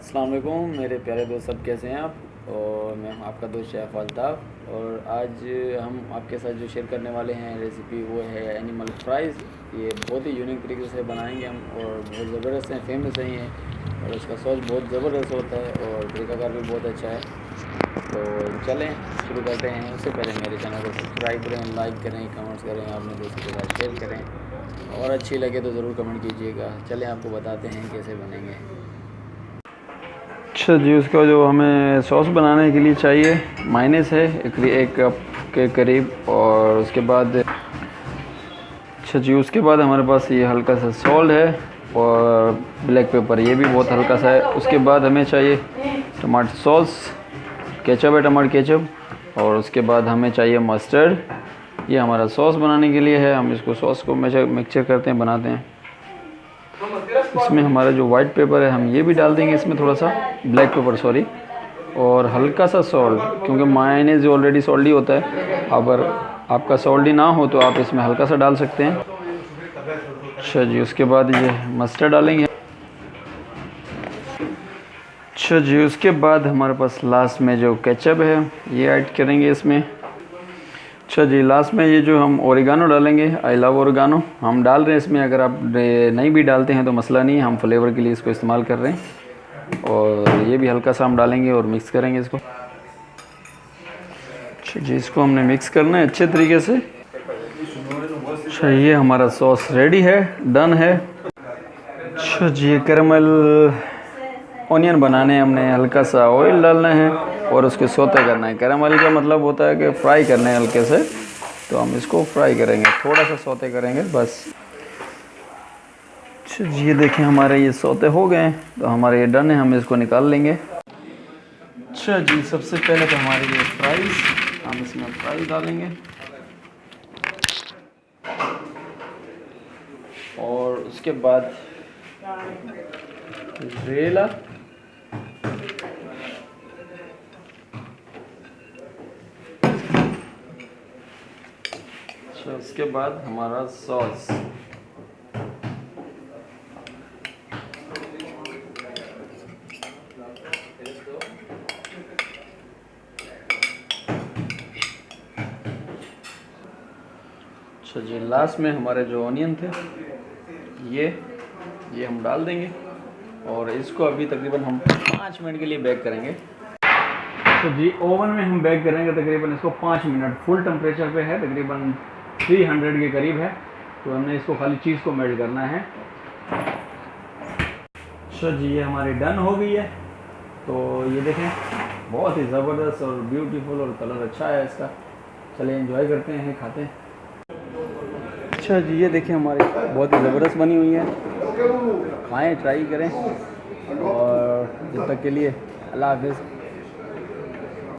अस्सलाम वालेकुम मेरे प्यारे दोस्त, सब कैसे हैं आप। और मैं आपका दोस्त शेफ़ अल्ताफ़। और आज हम आपके साथ जो शेयर करने वाले हैं रेसिपी वो है एनिमल फ्राइज़। ये बहुत ही यूनिक तरीके से बनाएंगे हम और बहुत ज़बरदस्त हैं, फेमस हैं ये। और इसका सॉस बहुत ज़बरदस्त होता है और तरीक़ाकार भी बहुत अच्छा है। तो चलें शुरू करते हैं। उससे पहले मेरे चैनल को सब्सक्राइब करें, लाइक करें, कमेंट्स करें, अपने दोस्तों के साथ शेयर करें और अच्छी लगे तो ज़रूर कमेंट कीजिएगा। चलें आपको बताते हैं कैसे बनेंगे। अच्छा जी, उसका जो हमें सॉस बनाने के लिए चाहिए माइनस है एक कप के करीब। और उसके बाद अच्छा जी, उसके बाद हमारे पास ये हल्का सा सॉल्ट है और ब्लैक पेपर, ये भी बहुत हल्का सा है। उसके बाद हमें चाहिए टमाटर सॉस, केचप है, टमाटर केचप। और उसके बाद हमें चाहिए मस्टर्ड, ये हमारा सॉस बनाने के लिए है। हम इसको सॉस को मिक्सचर करते हैं, बनाते हैं। इसमें हमारा जो वाइट पेपर है हम ये भी डाल देंगे, इसमें थोड़ा सा ब्लैक पेपर सॉरी, और हल्का सा सॉल्ट, क्योंकि मायोनेज़ ऑलरेडी सॉल्टी होता है। अगर आपका सॉल्टी ना हो तो आप इसमें हल्का सा डाल सकते हैं। अच्छा जी, उसके बाद ये मस्टर्ड डालेंगे। अच्छा जी, उसके बाद हमारे पास लास्ट में जो केचप है ये ऐड करेंगे इसमें। अच्छा जी, लास्ट में ये जो हम ओरिगानो डालेंगे, आई लव ओरिगानो हम डाल रहे हैं इसमें। अगर आप नहीं भी डालते हैं तो मसला नहीं, हम फ्लेवर के लिए इसको इस्तेमाल कर रहे हैं। और ये भी हल्का सा हम डालेंगे और मिक्स करेंगे इसको। अच्छा जी, इसको हमने मिक्स करना है अच्छे तरीके से। अच्छा, ये हमारा सॉस रेडी है, डन है। अच्छा जी, ये कैरेमल ऑनियन बनाने हैं हमने, हल्का सा ऑयल डालना है और उसको सौते करना है। कैरेमल का मतलब होता है कि फ्राई करने हैं हल्के से, तो हम इसको फ्राई करेंगे, थोड़ा सा सौते करेंगे बस। अच्छा जी, ये देखें हमारे ये सौते हो गए हैं, तो हमारे ये डन है, हम इसको निकाल लेंगे। अच्छा जी, सबसे पहले तो हमारे ये फ्राइज़, हम इसमें फ्राइज़ डालेंगे और उसके बाद रेला, अच्छा उसके बाद हमारा सॉस। अच्छा जी, लास्ट में हमारे जो ऑनियन थे ये हम डाल देंगे और इसको अभी तकरीबन हम 5 मिनट के लिए बेक करेंगे। तो जी, ओवन में हम बेक करेंगे तकरीबन इसको 5 मिनट, फुल टेम्परेचर पे है, तकरीबन 300 के करीब है। तो हमने इसको खाली चीज़ को मेल्ट करना है। अच्छा जी, ये हमारी डन हो गई है। तो ये देखें बहुत ही ज़बरदस्त और ब्यूटीफुल और कलर अच्छा है इसका। चलिए एंजॉय करते हैं, खाते हैं। अच्छा जी, ये देखिए हमारी बहुत ही ज़बरदस्त बनी हुई है। खाएँ, ट्राई करें। और जब तक के लिए अल्लाह हाफ़िज़।